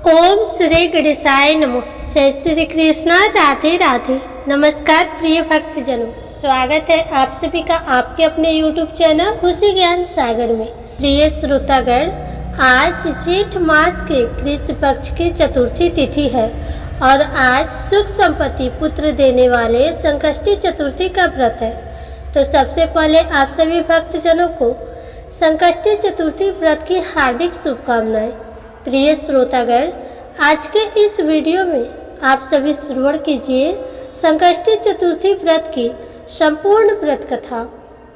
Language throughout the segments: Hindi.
ओम श्री गणेशाय नमः। जय श्री कृष्णा, राधे राधे। नमस्कार प्रिय भक्तजनों, स्वागत है आप सभी का आपके अपने YouTube चैनल खुशी ज्ञान सागर में। प्रिय श्रोतागण, आज जेठ मास के कृष्ण पक्ष की चतुर्थी तिथि है और आज सुख संपत्ति पुत्र देने वाले संकष्टी चतुर्थी का व्रत है। तो सबसे पहले आप सभी भक्तजनों को संकष्टी चतुर्थी व्रत की हार्दिक शुभकामनाएं। प्रिय श्रोतागण, आज के इस वीडियो में आप सभी श्रवण कीजिए संकष्टी चतुर्थी व्रत की संपूर्ण व्रत कथा।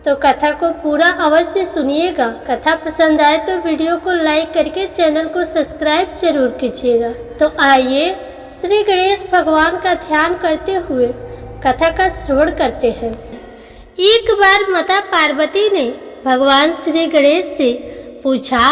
तो कथा को पूरा अवश्य सुनिएगा। कथा पसंद आए तो वीडियो को लाइक करके चैनल को सब्सक्राइब जरूर कीजिएगा। तो आइए श्री गणेश भगवान का ध्यान करते हुए कथा का श्रवण करते हैं। एक बार माता पार्वती ने भगवान श्री गणेश से पूछा,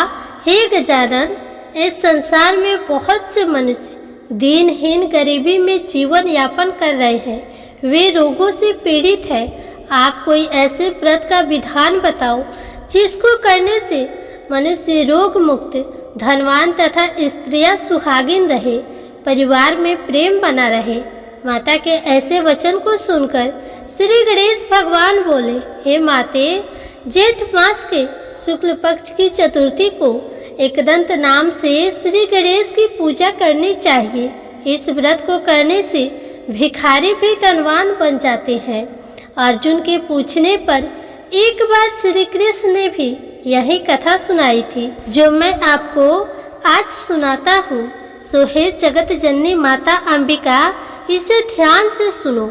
हे गजानन, इस संसार में बहुत से मनुष्य दीनहीन गरीबी में जीवन यापन कर रहे हैं, वे रोगों से पीड़ित हैं। आप कोई ऐसे व्रत का विधान बताओ जिसको करने से मनुष्य रोग मुक्त, धनवान तथा स्त्रियां सुहागिन रहे, परिवार में प्रेम बना रहे। माता के ऐसे वचन को सुनकर श्री गणेश भगवान बोले, हे माते, जेठ मास के शुक्ल पक्ष की चतुर्थी को एकदंत नाम से श्री गणेश की पूजा करनी चाहिए। इस व्रत को करने से भिखारी भी धनवान बन जाते हैं। अर्जुन के पूछने पर एक बार श्री कृष्ण ने भी यही कथा सुनाई थी जो मैं आपको आज सुनाता हूँ। सो हे जगत जननी माता अंबिका, इसे ध्यान से सुनो।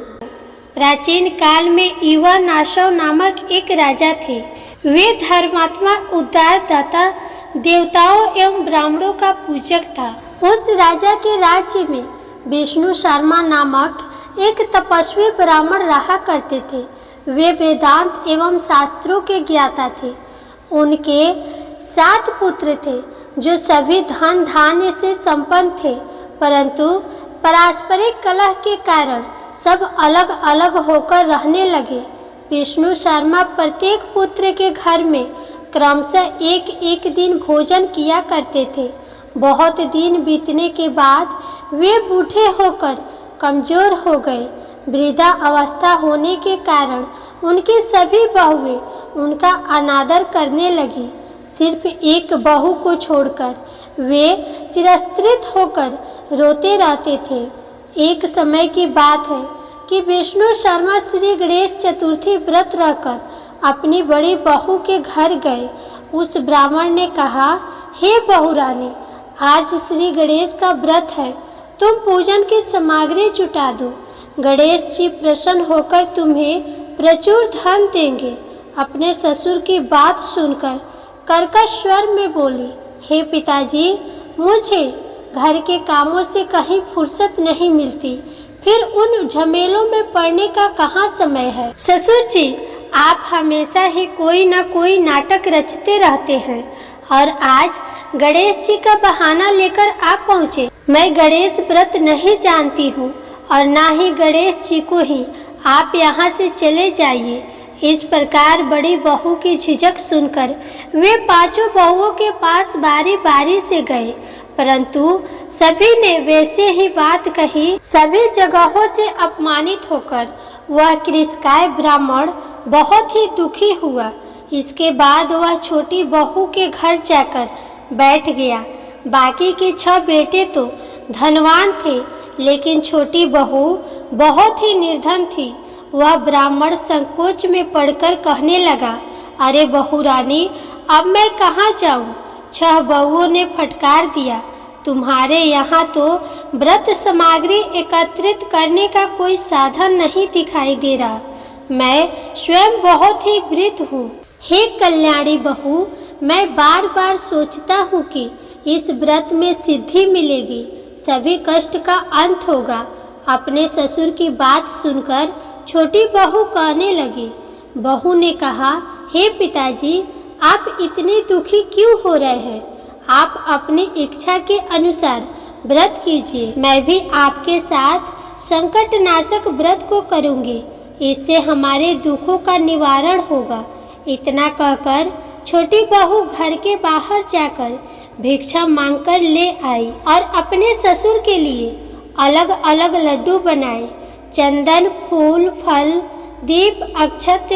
प्राचीन काल में युवा नाशव नामक एक राजा थे। वे धर्मात्मा, उदार दाता, देवताओं एवं ब्राह्मणों का पूजक था। उस राजा के राज्य में विष्णु शर्मा नामक एक तपस्वी ब्राह्मण रहा करते थे। वे वेदांत एवं शास्त्रों के ज्ञाता थे। उनके 7 पुत्र थे जो सभी धन धान्य से संपन्न थे, परंतु पारस्परिक कलह के कारण सब अलग अलग होकर रहने लगे। विष्णु शर्मा प्रत्येक पुत्र के घर में क्रमशः एक एक दिन भोजन किया करते थे। बहुत दिन बीतने के बाद वे बूढ़े होकर कमजोर हो गए। वृद्धा अवस्था होने के कारण उनकी सभी बहुएं उनका अनादर करने लगी। सिर्फ एक बहू को छोड़कर वे तिरस्कृत होकर रोते रहते थे। एक समय की बात है कि विष्णु शर्मा श्री गणेश चतुर्थी व्रत रखकर अपनी बड़ी बहू के घर गए। उस ब्राह्मण ने कहा, हे बहू रानी, आज श्री गणेश का व्रत है, तुम पूजन की सामग्री जुटा दो। गणेश जी प्रसन्न होकर तुम्हें प्रचुर धन देंगे। अपने ससुर की बात सुनकर कर्कश स्वर में बोली, हे पिताजी, मुझे घर के कामों से कहीं फुर्सत नहीं मिलती, फिर उन झमेलों में पड़ने का कहाँ समय है। ससुर जी, आप हमेशा ही कोई न कोई नाटक रचते रहते हैं और आज गणेश जी का बहाना लेकर आप पहुँचे। मैं गणेश व्रत नहीं जानती हूँ और ना ही गणेश जी को ही, आप यहाँ से चले जाइए। इस प्रकार बड़ी बहू की झिझक सुनकर वे 5 बहुओं के पास बारी बारी से गए, परंतु सभी ने वैसे ही बात कही। सभी जगहों से अपमानित होकर वह कृषकाय ब्राह्मण बहुत ही दुखी हुआ। इसके बाद वह छोटी बहू के घर जाकर बैठ गया। बाकी के 6 बेटे तो धनवान थे, लेकिन छोटी बहू बहुत ही निर्धन थी। वह ब्राह्मण संकोच में पड़कर कहने लगा, अरे बहू रानी, अब मैं कहाँ जाऊँ। 6 बहुओं ने फटकार दिया, तुम्हारे यहाँ तो व्रत सामग्री एकत्रित करने का कोई साधन नहीं दिखाई दे रहा। मैं स्वयं बहुत ही वृद्ध हूँ। हे कल्याणी बहू, मैं बार बार सोचता हूँ कि इस व्रत में सिद्धि मिलेगी, सभी कष्ट का अंत होगा। अपने ससुर की बात सुनकर छोटी बहू कहने लगी। बहू ने कहा, हे पिताजी, आप इतने दुखी क्यों हो रहे हैं। आप अपनी इच्छा के अनुसार व्रत कीजिए, मैं भी आपके साथ संकटनाशक व्रत को करूँगी। इससे हमारे दुखों का निवारण होगा। इतना कहकर छोटी बहू घर के बाहर जाकर भिक्षा मांगकर ले आई और अपने ससुर के लिए अलग अलग लड्डू बनाए। चंदन, फूल, फल, दीप, अक्षत,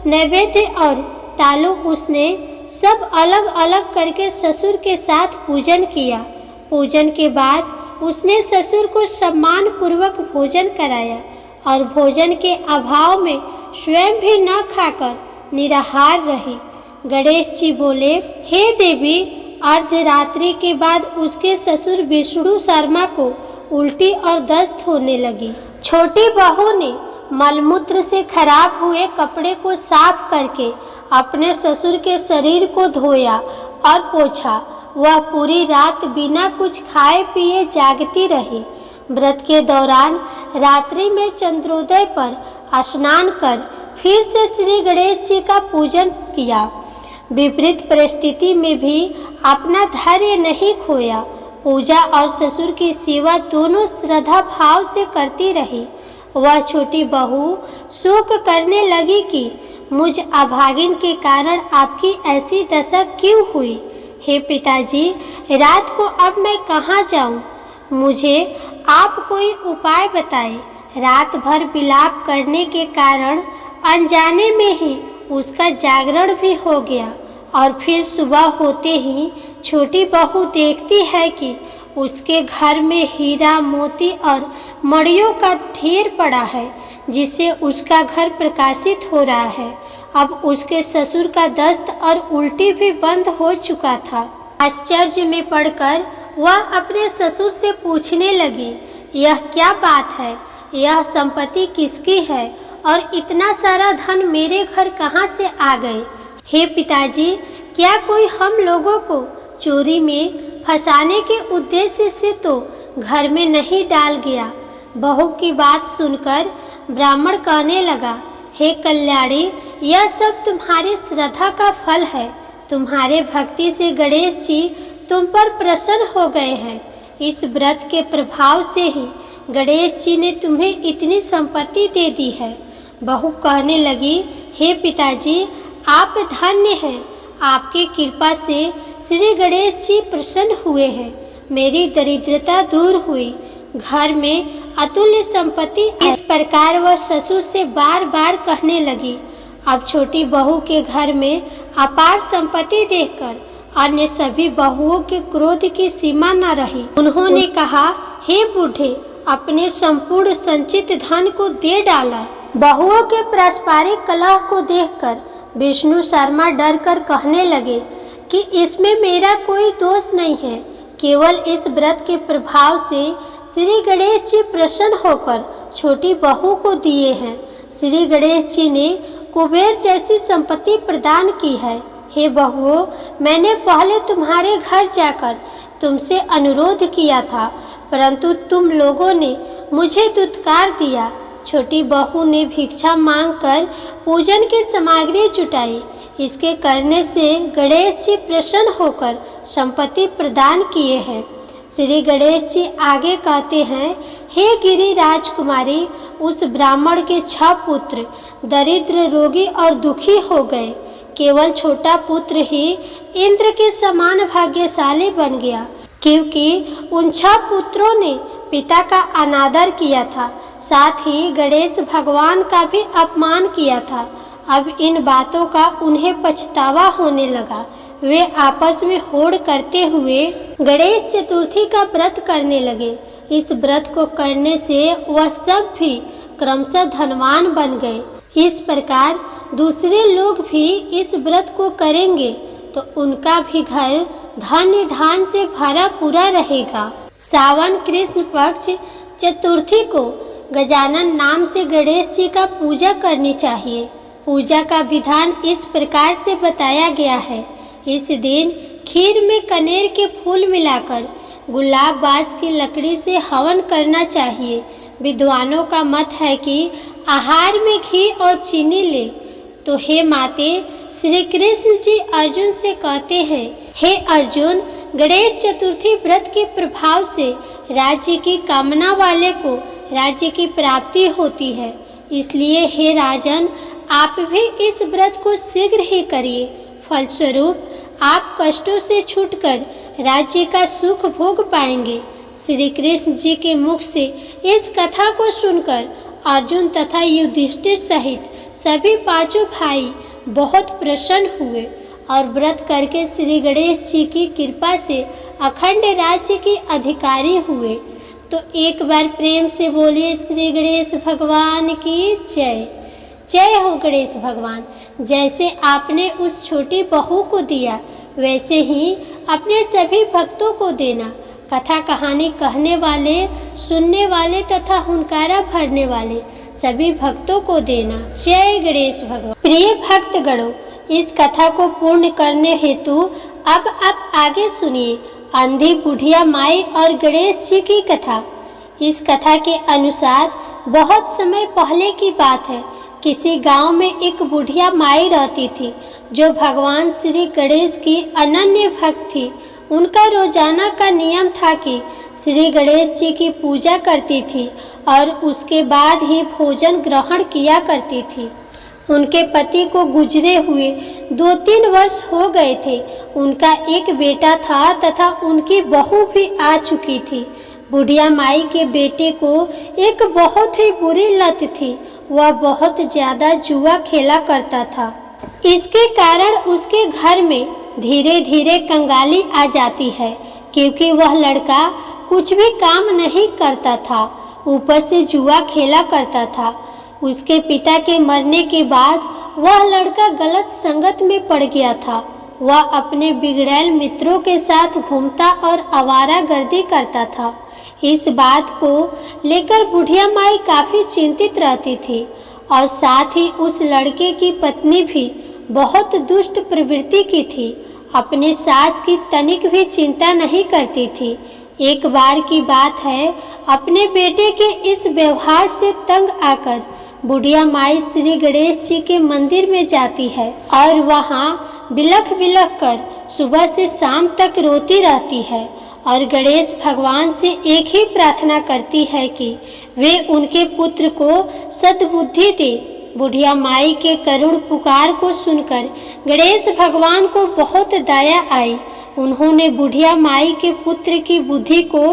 नैवेद्य और तालू उसने सब अलग अलग करके ससुर के साथ पूजन किया। पूजन के बाद उसने ससुर को सम्मान पूर्वक भोजन कराया और भोजन के अभाव में स्वयं भी न खाकर निराहार रही। गणेश जी बोले, हे देवी, अर्धरात्रि के बाद उसके ससुर विष्णु शर्मा को उल्टी और दस्त होने लगी। छोटी बहू ने मलमूत्र से खराब हुए कपड़े को साफ करके अपने ससुर के शरीर को धोया और पोंछा। वह पूरी रात बिना कुछ खाए पिए जागती रही। व्रत के दौरान रात्रि में चंद्रोदय पर स्नान कर फिर से श्री गणेश जी का पूजन किया। विपरीत परिस्थिति में भी अपना धैर्य नहीं खोया। पूजा और ससुर की सेवा दोनों श्रद्धा भाव से करती रही। वह छोटी बहू शोक करने लगी कि मुझ अभागिन के कारण आपकी ऐसी दशा क्यों हुई। हे पिताजी, रात को अब मैं कहाँ जाऊँ? मुझे आप कोई उपाय बताएं। रात भर विलाप करने के कारण अनजाने में ही उसका जागरण भी हो गया और फिर सुबह होते ही छोटी बहू देखती है कि उसके घर में हीरा, मोती और मणियों का ढेर पड़ा है, जिससे उसका घर प्रकाशित हो रहा है। अब उसके ससुर का दस्त और उल्टी भी बंद हो चुका था। आश्चर्य में पड़कर वह अपने ससुर से पूछने लगी, यह क्या बात है? यह संपत्ति किसकी है और इतना सारा धन मेरे घर कहाँ से आ गए? हे पिताजी, क्या कोई हम लोगों को चोरी में फंसाने के उद्देश्य से तो घर में नहीं डाल गया? बहू की बात सुनकर ब्राह्मण कहने लगा, हे कल्याणी, यह सब तुम्हारी श्रद्धा का फल है। तुम्हारे भक्ति से गणेश जी तुम पर प्रसन्न हो गए हैं। इस व्रत के प्रभाव से ही गणेश जी ने तुम्हें इतनी संपत्ति दे दी है। बहू कहने लगी, हे पिताजी, आप धन्य हैं। आपकी कृपा से श्री गणेश जी प्रसन्न हुए हैं। मेरी दरिद्रता दूर हुई। घर में अतुल्य संपत्ति। इस प्रकार वह ससुर से बार बार कहने लगी। अब छोटी बहू के घर में अपार संपत्ति देखकर अन्य सभी बहुओं के क्रोध की सीमा न रही। उन्होंने कहा, हे बूढ़े, अपने संपूर्ण संचित धन को दे डाला। बहुओं के पारस्परिक कलह को देखकर विष्णु शर्मा डर कर कहने लगे कि इसमें मेरा कोई दोष नहीं है। केवल इस व्रत के प्रभाव से श्री गणेश जी प्रसन्न होकर छोटी बहू को दिए हैं। श्री गणेश जी ने कुबेर जैसी संपत्ति प्रदान की है। हे बहुओं, मैंने पहले तुम्हारे घर जाकर तुमसे अनुरोध किया था, परंतु तुम लोगों ने मुझे दुत्कार दिया। छोटी बहू ने भिक्षा मांगकर पूजन की सामग्री जुटाई। इसके करने से गणेश जी प्रसन्न होकर संपत्ति प्रदान किए हैं। श्री गणेश जी आगे कहते हैं, हे गिरि राजकुमारी, उस ब्राह्मण के 6 पुत्र दरिद्र, रोगी और दुखी हो गए। केवल छोटा पुत्र ही इंद्र के समान भाग्यशाली बन गया, क्योंकि उन 6 पुत्रों ने पिता का अनादर किया था, साथ ही गणेश भगवान का भी अपमान किया था। अब इन बातों का उन्हें पछतावा होने लगा। वे आपस में होड़ करते हुए गणेश चतुर्थी का व्रत करने लगे। इस व्रत को करने से वह सब भी क्रमशः धनवान बन गए। इस प्रकार दूसरे लोग भी इस व्रत को करेंगे तो उनका भी घर धन्य धान से भरा पूरा रहेगा। सावन कृष्ण पक्ष चतुर्थी को गजानन नाम से गणेश जी का पूजा करनी चाहिए। पूजा का विधान इस प्रकार से बताया गया है। इस दिन खीर में कनेर के फूल मिलाकर गुलाब बास की लकड़ी से हवन करना चाहिए। विद्वानों का मत है कि आहार में घी और चीनी ले। तो हे माते, श्री कृष्ण जी अर्जुन से कहते हैं, हे अर्जुन, गणेश चतुर्थी व्रत के प्रभाव से राज्य की कामना वाले को राज्य की प्राप्ति होती है। इसलिए हे राजन, आप भी इस व्रत को शीघ्र ही करिए। फलस्वरूप आप कष्टों से छूटकर राज्य का सुख भोग पाएंगे। श्री कृष्ण जी के मुख से इस कथा को सुनकर अर्जुन तथा युधिष्ठिर सहित सभी पांचों भाई बहुत प्रसन्न हुए और व्रत करके श्री गणेश जी की कृपा से अखंड राज्य के अधिकारी हुए। तो एक बार प्रेम से बोलिए श्री गणेश भगवान की जय। जय हो गणेश भगवान। जैसे आपने उस छोटी बहू को दिया वैसे ही अपने सभी भक्तों को देना। कथा कहानी कहने वाले, सुनने वाले तथा हुनकारा भरने वाले सभी भक्तों को देना। जय गणेश भगवान। प्रिय भक्तगणों, इस कथा को पूर्ण करने हेतु अब आप आगे सुनिए अंधी बुढ़िया माई और गणेश जी की कथा। इस कथा के अनुसार बहुत समय पहले की बात है। किसी गांव में एक बुढ़िया माई रहती थी जो भगवान श्री गणेश की अनन्य भक्त थी। उनका रोजाना का नियम था कि श्री गणेश जी की पूजा करती थी और उसके बाद ही भोजन ग्रहण किया करती थी। उनके पति को गुजरे हुए 2-3 वर्ष हो गए थे। उनका एक बेटा था तथा उनकी बहू भी आ चुकी थी। बुढ़िया माई के बेटे को एक बहुत ही बुरी लत थी। वह बहुत ज़्यादा जुआ खेला करता था। इसके कारण उसके घर में धीरे धीरे कंगाली आ जाती है, क्योंकि वह लड़का कुछ भी काम नहीं करता था, ऊपर से जुआ खेला करता था। उसके पिता के मरने के बाद वह लड़का गलत संगत में पड़ गया था। वह अपने बिगड़ैल मित्रों के साथ घूमता और आवारागर्दी करता था। इस बात को लेकर बुढ़िया माई काफ़ी चिंतित रहती थी और साथ ही उस लड़के की पत्नी भी बहुत दुष्ट प्रवृत्ति की थी। अपने सास की तनिक भी चिंता नहीं करती थी। एक बार की बात है, अपने बेटे के इस व्यवहार से तंग आकर बुढ़िया माई श्री गणेश जी के मंदिर में जाती है और वहाँ बिलख बिलख कर सुबह से शाम तक रोती रहती है और गणेश भगवान से एक ही प्रार्थना करती है कि वे उनके पुत्र को सद्बुद्धि दे। बुढ़िया माई के करुण पुकार को सुनकर गणेश भगवान को बहुत दया आई। उन्होंने बुढ़िया माई के पुत्र की बुद्धि को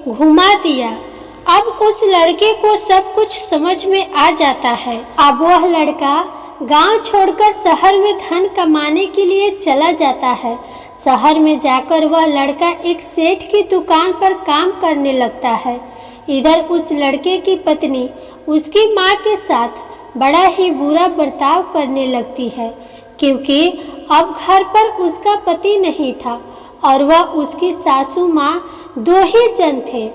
घुमा दिया। अब उस लड़के को सब कुछ समझ में आ जाता है। अब वह लड़का गांव छोड़कर शहर में धन कमाने के लिए चला जाता है। शहर में जाकर वह लड़का एक सेठ की दुकान पर काम करने लगता है। इधर उस लड़के की पत्नी उसकी माँ के साथ बड़ा ही बुरा बर्ताव करने लगती है, क्योंकि अब घर पर उसका पति नहीं था और वह उसकी सासू माँ 2 ही जन थे।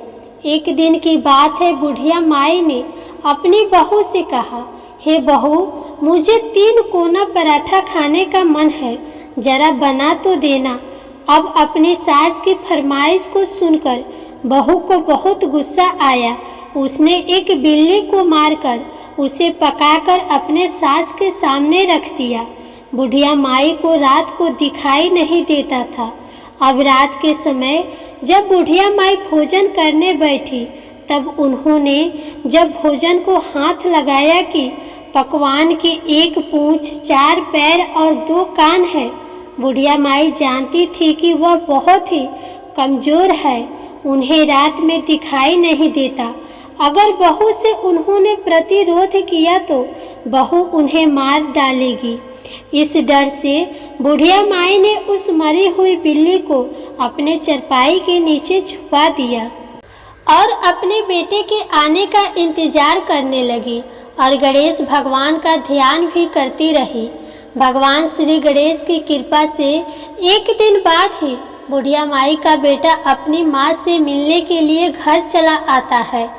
एक दिन की बात है, बुढ़िया माई ने अपनी बहू से कहा, हे बहू, मुझे 3 कोना पराठा खाने का मन है, जरा बना तो देना। अब अपनी सास की फरमाइश को सुनकर बहू को बहुत गुस्सा आया। उसने एक बिल्ली को मारकर उसे पकाकर अपने सास के सामने रख दिया। बुढ़िया माई को रात को दिखाई नहीं देता था। अब रात के समय जब बुढ़िया माई भोजन करने बैठी, तब उन्होंने जब भोजन को हाथ लगाया कि पकवान की 1 पूंछ, 4 पैर और 2 कान है। बुढ़िया माई जानती थी कि वह बहुत ही कमज़ोर है, उन्हें रात में दिखाई नहीं देता। अगर बहू से उन्होंने प्रतिरोध किया तो बहू उन्हें मार डालेगी। इस डर से बुढ़िया माई ने उस मरी हुई बिल्ली को अपने चरपाई के नीचे छुपा दिया और अपने बेटे के आने का इंतजार करने लगी और गणेश भगवान का ध्यान भी करती रही। भगवान श्री गणेश की कृपा से एक दिन बाद ही बुढ़िया माई का बेटा अपनी माँ से मिलने के लिए घर चला आता है।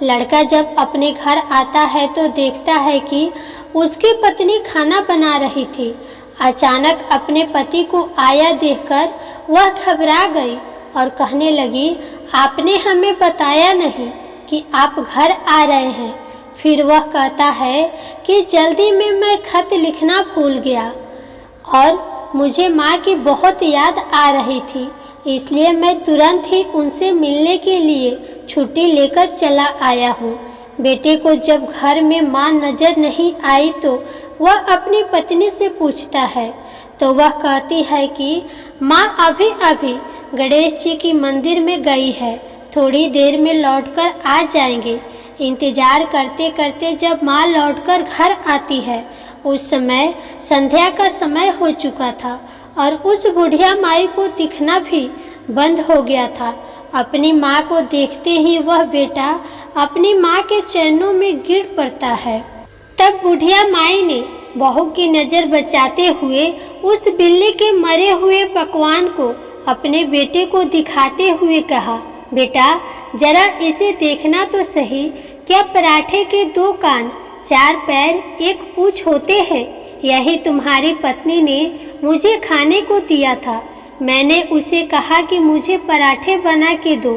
लड़का जब अपने घर आता है तो देखता है कि उसकी पत्नी खाना बना रही थी। अचानक अपने पति को आया देखकर वह घबरा गई और कहने लगी, आपने हमें बताया नहीं कि आप घर आ रहे हैं। फिर वह कहता है कि जल्दी में मैं खत लिखना भूल गया और मुझे माँ की बहुत याद आ रही थी, इसलिए मैं तुरंत ही उनसे मिलने के लिए छुट्टी लेकर चला आया हूँ। बेटे को जब घर में माँ नज़र नहीं आई तो वह अपनी पत्नी से पूछता है तो वह कहती है कि माँ अभी अभी गणेश जी की मंदिर में गई है, थोड़ी देर में लौटकर आ जाएंगे। इंतजार करते करते जब माँ लौटकर घर आती है, उस समय संध्या का समय हो चुका था और उस बुढ़िया माई को दिखना भी बंद हो गया था। अपनी माँ को देखते ही वह बेटा अपनी माँ के चरणों में गिर पड़ता है। तब बुढ़िया माई ने बहू की नज़र बचाते हुए उस बिल्ली के मरे हुए पकवान को अपने बेटे को दिखाते हुए कहा, बेटा जरा इसे देखना तो सही, क्या पराठे के 2 कान, 4 पैर, 1 पूँछ होते हैं? यही तुम्हारी पत्नी ने मुझे खाने को दिया था। मैंने उसे कहा कि मुझे पराठे बना के दो,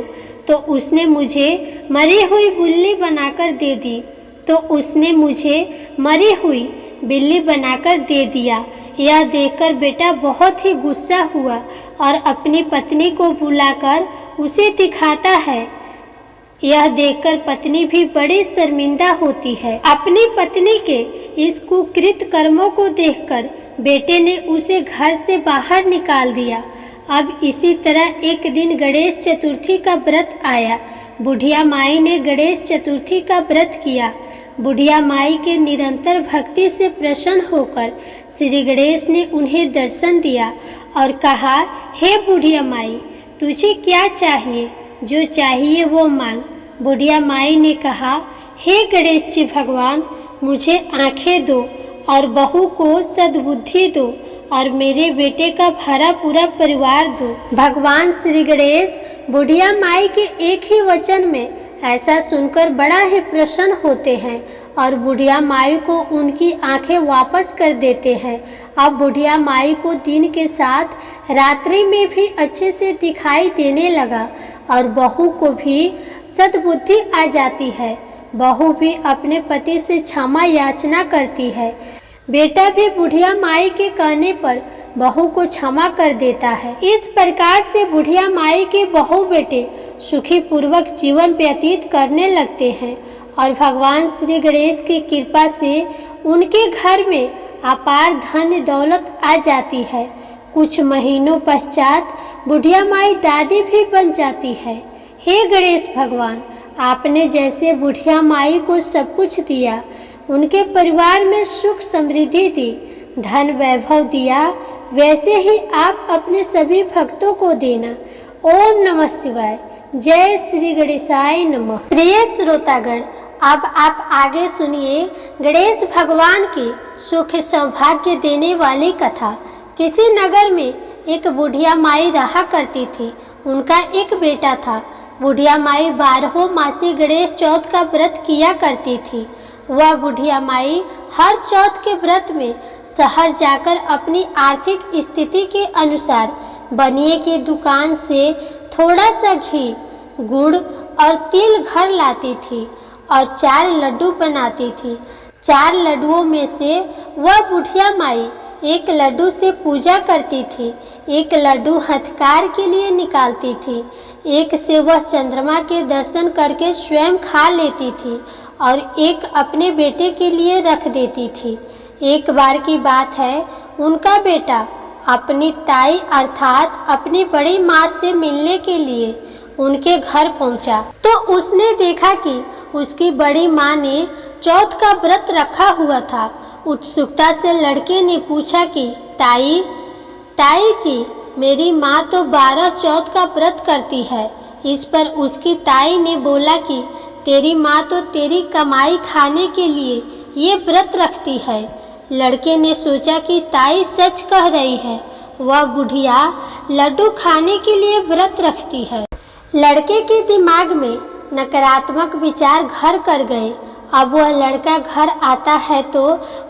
तो उसने मुझे मरी हुई बिल्ली बनाकर दे दी, तो उसने मुझे मरी हुई बिल्ली बनाकर दे दिया। यह देखकर बेटा बहुत ही गुस्सा हुआ और अपनी पत्नी को बुलाकर उसे दिखाता है। यह देखकर पत्नी भी बड़ी शर्मिंदा होती है। अपनी पत्नी के इस कुकृत कर्मों को देखकर बेटे ने उसे घर से बाहर निकाल दिया। अब इसी तरह एक दिन गणेश चतुर्थी का व्रत आया। बुढ़िया माई ने गणेश चतुर्थी का व्रत किया। बुढ़िया माई के निरंतर भक्ति से प्रसन्न होकर श्री गणेश ने उन्हें दर्शन दिया और कहा, हे बुढ़िया माई, तुझे क्या चाहिए? जो चाहिए वो मांग। बुढ़िया माई ने कहा, हे गणेश जी भगवान, मुझे आंखें दो और बहू को सद्बुद्धि दो और मेरे बेटे का भरा पूरा परिवार दो। भगवान श्री गणेश बुढ़िया माई के एक ही वचन में ऐसा सुनकर बड़ा ही प्रसन्न होते हैं और बुढ़िया माई को उनकी आंखें वापस कर देते हैं। अब बुढ़िया माई को दिन के साथ रात्रि में भी अच्छे से दिखाई देने लगा और बहू को भी सद्बुद्धि आ जाती है। बहू भी अपने पति से क्षमा याचना करती है। बेटा भी बुढ़िया माई के कहने पर बहू को क्षमा कर देता है। इस प्रकार से बुढ़िया माई के बहू बेटे सुखी पूर्वक जीवन व्यतीत करने लगते हैं और भगवान श्री गणेश की कृपा से उनके घर में अपार धन दौलत आ जाती है। कुछ महीनों पश्चात बुढ़िया माई दादी भी बन जाती है। हे गणेश भगवान, आपने जैसे बुढ़िया माई को सब कुछ दिया, उनके परिवार में सुख समृद्धि दी, धन वैभव दिया, वैसे ही आप अपने सभी भक्तों को देना। ओम नमः शिवाय। जय श्री गणेशाय नमः। प्रिय श्रोतागण, अब आप आगे सुनिए गणेश भगवान की सुख सौभाग्य देने वाली कथा। किसी नगर में एक बुढ़िया माई रहा करती थी। उनका एक बेटा था। बुढ़िया माई 12 मासी गणेश चौथ का व्रत किया करती थी। वह बुढ़िया माई हर चौथ के व्रत में शहर जाकर अपनी आर्थिक स्थिति के अनुसार बनिए की दुकान से थोड़ा सा घी, गुड़ और तिल घर लाती थी और 4 लड्डू बनाती थी। 4 लड्डुओं में से वह बुढ़िया माई एक लड्डू से पूजा करती थी, एक लड्डू हथकार के लिए निकालती थी, एक से वह चंद्रमा के दर्शन करके स्वयं खा लेती थी और एक अपने बेटे के लिए रख देती थी। एक बार की बात है, उनका बेटा अपनी ताई अर्थात अपनी बड़ी माँ से मिलने के लिए उनके घर पहुंचा तो उसने देखा कि उसकी बड़ी माँ ने चौथ का व्रत रखा हुआ था। उत्सुकता से लड़के ने पूछा कि ताई जी, मेरी माँ तो 12 चौथ का व्रत करती है। इस पर उसकी ताई ने बोला कि तेरी माँ तो तेरी कमाई खाने के लिए ये व्रत रखती है। लड़के ने सोचा कि ताई सच कह रही है, वह बुढ़िया लड्डू खाने के लिए व्रत रखती है। लड़के के दिमाग में नकारात्मक विचार घर कर गए। अब वह लड़का घर आता है तो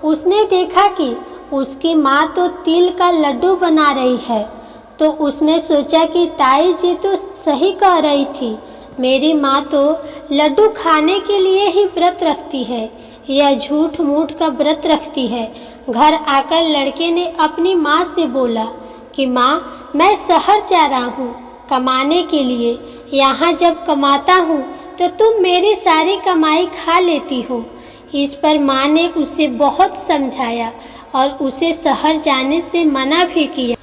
उसने देखा कि उसकी माँ तो तिल का लड्डू बना रही है। तो उसने सोचा कि ताई जी तो सही कह रही थी, मेरी माँ तो लड्डू खाने के लिए ही व्रत रखती है, यह झूठ मूठ का व्रत रखती है। घर आकर लड़के ने अपनी माँ से बोला कि माँ, मैं शहर जा रहा हूँ कमाने के लिए। यहाँ जब कमाता हूँ तो तुम मेरी सारी कमाई खा लेती हो। इस पर माँ ने उसे बहुत समझाया और उसे शहर जाने से मना भी किया।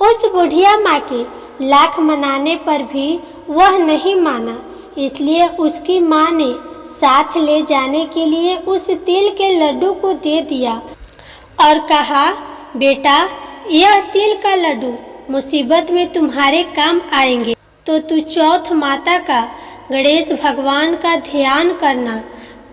उस बुढ़िया माँ की लाख मनाने पर भी वह नहीं माना। इसलिए उसकी माँ ने साथ ले जाने के लिए उस तिल के लड्डू को दे दिया और कहा, बेटा यह तिल का लड्डू मुसीबत में तुम्हारे काम आएंगे, तो तू चौथ माता का, गणेश भगवान का ध्यान करना,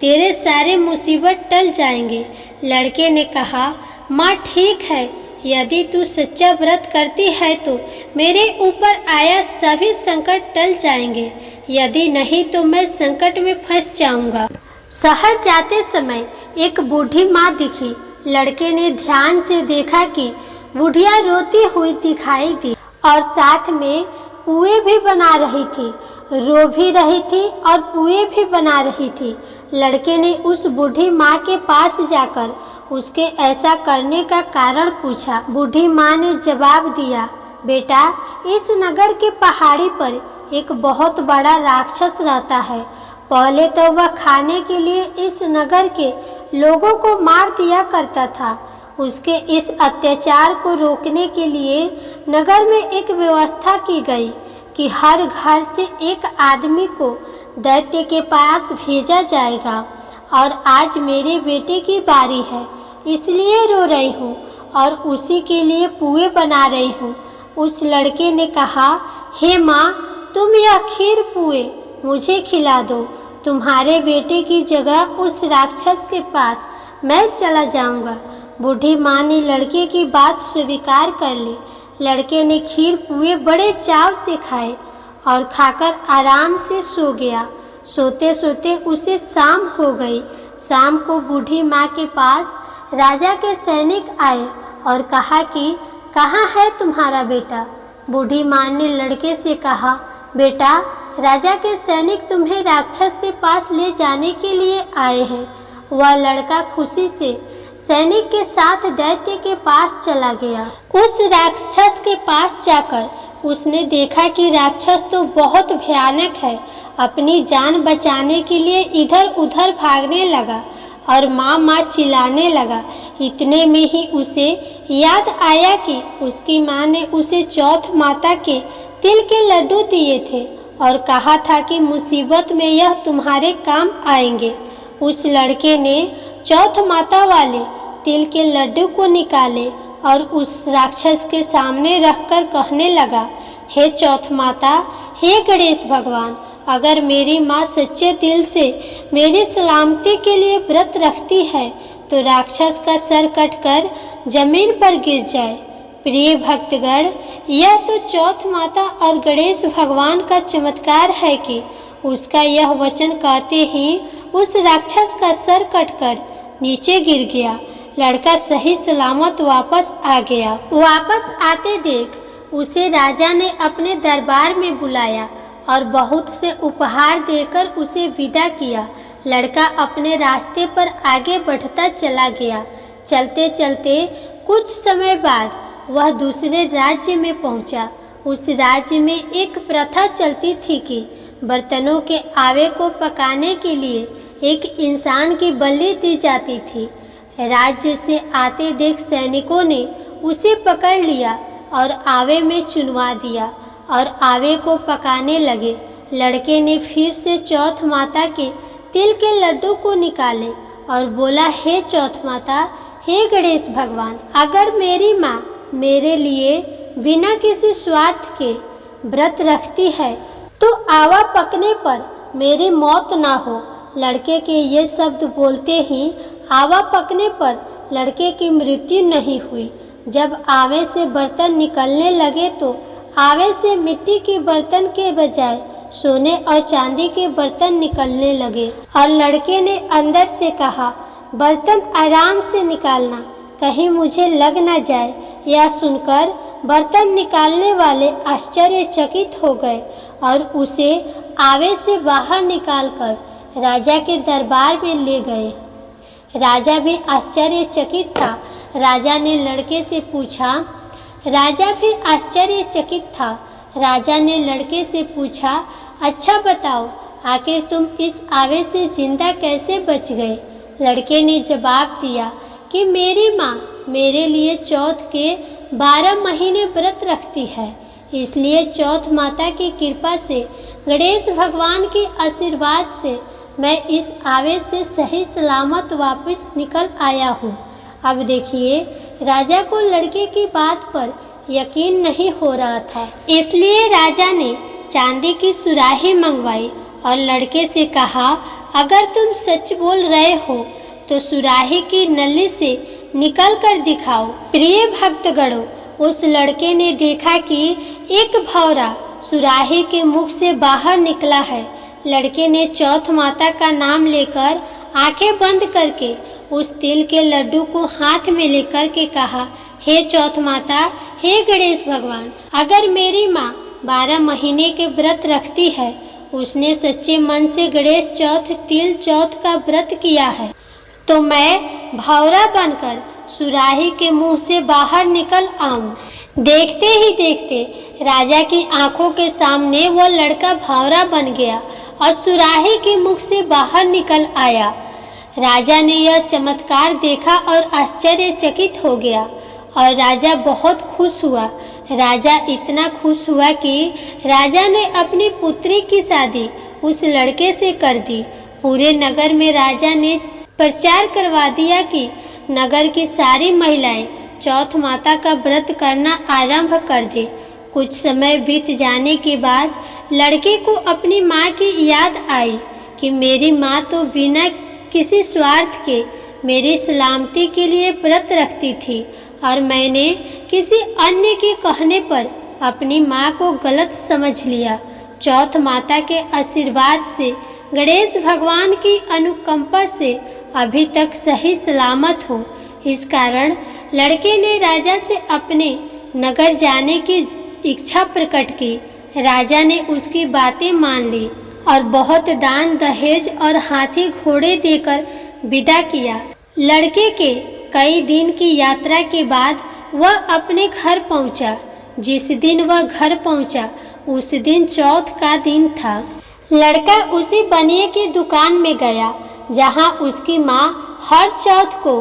तेरे सारे मुसीबत टल जाएंगे। लड़के ने कहा, माँ ठीक है, यदि तू सच्चा व्रत करती है तो मेरे ऊपर आया सभी संकट टल जाएंगे, यदि नहीं तो मैं संकट में फंस जाऊंगा। शहर जाते समय एक बूढ़ी माँ दिखी। लड़के ने ध्यान से देखा कि बुढ़िया रोती हुई दिखाई दी और साथ में पुए भी बना रही थी, रो भी रही थी और पुए भी बना रही थी। लड़के ने उस बूढ़ी माँ के पास जाकर उसके ऐसा करने का कारण पूछा। बूढ़ी माँ ने जवाब दिया, बेटा इस नगर के पहाड़ी पर एक बहुत बड़ा राक्षस रहता है। पहले तो वह खाने के लिए इस नगर के लोगों को मार दिया करता था। उसके इस अत्याचार को रोकने के लिए नगर में एक व्यवस्था की गई कि हर घर से एक आदमी को दैत्य के पास भेजा जाएगा और आज मेरे बेटे की बारी है, इसलिए रो रही हूँ और उसी के लिए पुए बना रही हूँ। उस लड़के ने कहा, हे माँ, तुम यह खीर पुए मुझे खिला दो, तुम्हारे बेटे की जगह उस राक्षस के पास मैं चला जाऊंगा। बूढ़ी माँ ने लड़के की बात स्वीकार कर ली। लड़के ने खीर पुए बड़े चाव से खाए और खाकर आराम से सो गया। सोते सोते उसे शाम हो गई। शाम को बूढ़ी माँ के पास राजा के सैनिक आए और कहा कि कहाँ है तुम्हारा बेटा। बूढ़ी माँ ने लड़के से कहा, बेटा राजा के सैनिक तुम्हें राक्षस के पास ले जाने के लिए आए हैं। वह लड़का खुशी से सैनिक के साथ दैत्य के पास चला गया। उस राक्षस के पास जाकर उसने देखा कि राक्षस तो बहुत भयानक है। अपनी जान बचाने के लिए इधर उधर भागने लगा और माँ माँ चिल्लाने लगा। इतने में ही उसे याद आया कि उसकी माँ ने उसे चौथ माता के तिल के लड्डू दिए थे और कहा था कि मुसीबत में यह तुम्हारे काम आएंगे। उस लड़के ने चौथ माता वाले तिल के लड्डू को निकाले और उस राक्षस के सामने रखकर कहने लगा, हे चौथ माता, हे गणेश भगवान, अगर मेरी माँ सच्चे दिल से मेरी सलामती के लिए व्रत रखती है तो राक्षस का सर कटकर जमीन पर गिर जाए। प्रिय भक्तगण, यह तो चौथ माता और गणेश भगवान का चमत्कार है कि उसका यह वचन कहते ही उस राक्षस का सर कटकर नीचे गिर गया। लड़का सही सलामत वापस आ गया। वापस आते देख उसे राजा ने अपने दरबार में बुलाया और बहुत से उपहार देकर उसे विदा किया। लड़का अपने रास्ते पर आगे बढ़ता चला गया। चलते चलते कुछ समय बाद वह दूसरे राज्य में पहुंचा। उस राज्य में एक प्रथा चलती थी कि बर्तनों के आवे को पकाने के लिए एक इंसान की बलि दी जाती थी। राज्य से आते देख सैनिकों ने उसे पकड़ लिया और आवे में चुनवा दिया और आवे को पकाने लगे। लड़के ने फिर से चौथ माता के तिल के लड्डू को निकाले और बोला, हे चौथ माता, हे गणेश भगवान, अगर मेरी माँ मेरे लिए बिना किसी स्वार्थ के व्रत रखती है तो आवा पकने पर मेरी मौत ना हो। लड़के के ये शब्द बोलते ही आवा पकने पर लड़के की मृत्यु नहीं हुई। जब आवे से बर्तन निकलने लगे तो आवे से मिट्टी के बर्तन के बजाय सोने और चांदी के बर्तन निकलने लगे और लड़के ने अंदर से कहा, बर्तन आराम से निकालना, कहीं मुझे लग न जाए। यह सुनकर बर्तन निकालने वाले आश्चर्यचकित हो गए और उसे आवे से बाहर निकालकर राजा के दरबार में ले गए। राजा भी आश्चर्यचकित था। राजा ने लड़के से पूछा, राजा ने लड़के से पूछा, अच्छा बताओ, आखिर तुम इस आवे से जिंदा कैसे बच गए? लड़के ने जवाब दिया कि मेरी माँ मेरे लिए चौथ के 12 महीने व्रत रखती है, इसलिए चौथ माता की कृपा से, गणेश भगवान के आशीर्वाद से मैं इस आवेश से सही सलामत वापस निकल आया हूँ। अब देखिए, राजा को लड़के की बात पर यकीन नहीं हो रहा था, इसलिए राजा ने चांदी की सुराही मंगवाई और लड़के से कहा, अगर तुम सच बोल रहे हो तो सुराही की नली से निकल कर दिखाओ। प्रिय भक्तगणों, उस लड़के ने देखा कि एक भौरा सुराही के मुख से बाहर निकला है। लड़के ने चौथ माता का नाम लेकर आंखें बंद करके उस तिल के लड्डू को हाथ में लेकर के कहा, हे चौथ माता, हे गणेश भगवान, अगर मेरी माँ 12 महीने के व्रत रखती है, उसने सच्चे मन से गणेश चौथ तिल चौथ का व्रत किया है, तो मैं भौरा बनकर सुराही के मुंह से बाहर निकल आऊं। देखते ही देखते राजा की आंखों के सामने वो लड़का भौरा बन गया और सुराही के मुख से बाहर निकल आया। राजा ने यह चमत्कार देखा और आश्चर्यचकित हो गया और राजा बहुत खुश हुआ। राजा इतना खुश हुआ कि राजा ने अपनी पुत्री की शादी उस लड़के से कर दी। पूरे नगर में राजा ने प्रचार करवा दिया कि नगर की सारी महिलाएं चौथ माता का व्रत करना आरंभ कर दे। कुछ समय बीत जाने के बाद लड़के को अपनी माँ की याद आई कि मेरी माँ तो बिना किसी स्वार्थ के मेरी सलामती के लिए व्रत रखती थी और मैंने किसी अन्य के कहने पर अपनी माँ को गलत समझ लिया। चौथ माता के आशीर्वाद से, गणेश भगवान की अनुकंपा से अभी तक सही सलामत हूँ। इस कारण लड़के ने राजा से अपने नगर जाने की इच्छा प्रकट की। राजा ने उसकी बातें मान ली और बहुत दान दहेज और हाथी घोड़े देकर विदा किया। लड़के के कई दिन की यात्रा के बाद वह अपने घर पहुंचा। जिस दिन वह घर पहुंचा उस दिन चौथ का दिन था। लड़का उसी बनिए की दुकान में गया जहां उसकी माँ हर चौथ को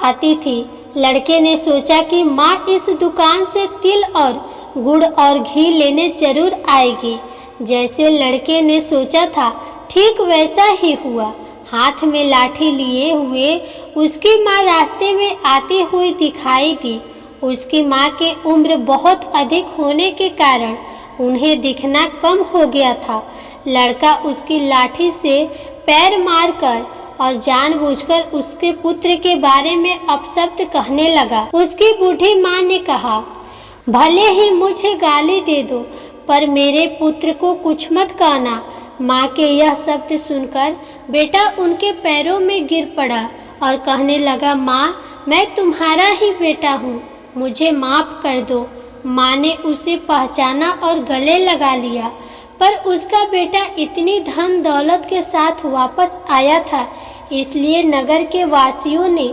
आती थी। लड़के ने सोचा कि माँ इस दुकान से तिल और गुड़ और घी लेने जरूर आएगी। जैसे लड़के ने सोचा था ठीक वैसा ही हुआ। हाथ में लाठी लिए हुए उसकी माँ रास्ते में आती हुई दिखाई दी। उसकी माँ की उम्र बहुत अधिक होने के कारण उन्हें दिखना कम हो गया था। लड़का उसकी लाठी से पैर मारकर और जानबूझकर उसके पुत्र के बारे में अपशब्द कहने लगा। उसकी बूढ़ी माँ ने कहा, भले ही मुझे गाली दे दो पर मेरे पुत्र को कुछ मत कहना। माँ के यह शब्द सुनकर बेटा उनके पैरों में गिर पड़ा और कहने लगा, माँ, मैं तुम्हारा ही बेटा हूँ, मुझे माफ़ कर दो। माँ ने उसे पहचाना और गले लगा लिया, पर उसका बेटा इतनी धन दौलत के साथ वापस आया था, इसलिए नगर के वासियों ने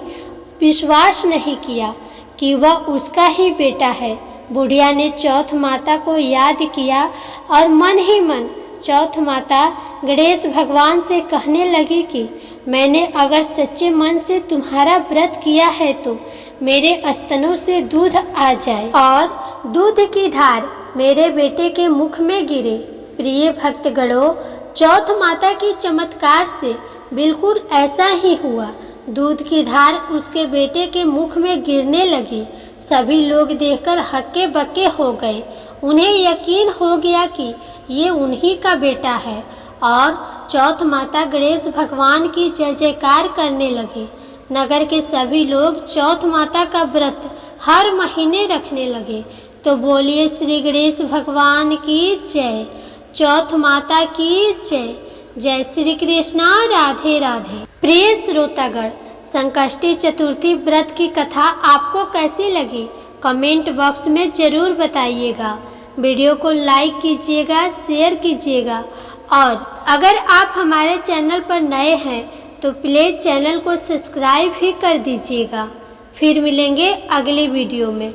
विश्वास नहीं किया कि वह उसका ही बेटा है। बुढ़िया ने चौथ माता को याद किया और मन ही मन चौथ माता गणेश भगवान से कहने लगी कि मैंने अगर सच्चे मन से तुम्हारा व्रत किया है तो मेरे स्तनों से दूध आ जाए और दूध की धार मेरे बेटे के मुख में गिरे। प्रिय भक्तगणों, चौथ माता की चमत्कार से बिल्कुल ऐसा ही हुआ। दूध की धार उसके बेटे के मुख में गिरने लगी। सभी लोग देखकर हक्के बक्के हो गए। उन्हें यकीन हो गया कि ये उन्हीं का बेटा है और चौथ माता गणेश भगवान की जय जयकार करने लगे। नगर के सभी लोग चौथ माता का व्रत हर महीने रखने लगे। तो बोलिए श्री गणेश भगवान की जय, चौथ माता की जय। जय श्री कृष्णा, राधे राधे। प्रिय श्रोतागण, संकष्टी चतुर्थी व्रत की कथा आपको कैसी लगी कमेंट बॉक्स में जरूर बताइएगा। वीडियो को लाइक कीजिएगा, शेयर कीजिएगा और अगर आप हमारे चैनल पर नए हैं तो प्लीज़ चैनल को सब्सक्राइब भी कर दीजिएगा। फिर मिलेंगे अगली वीडियो में।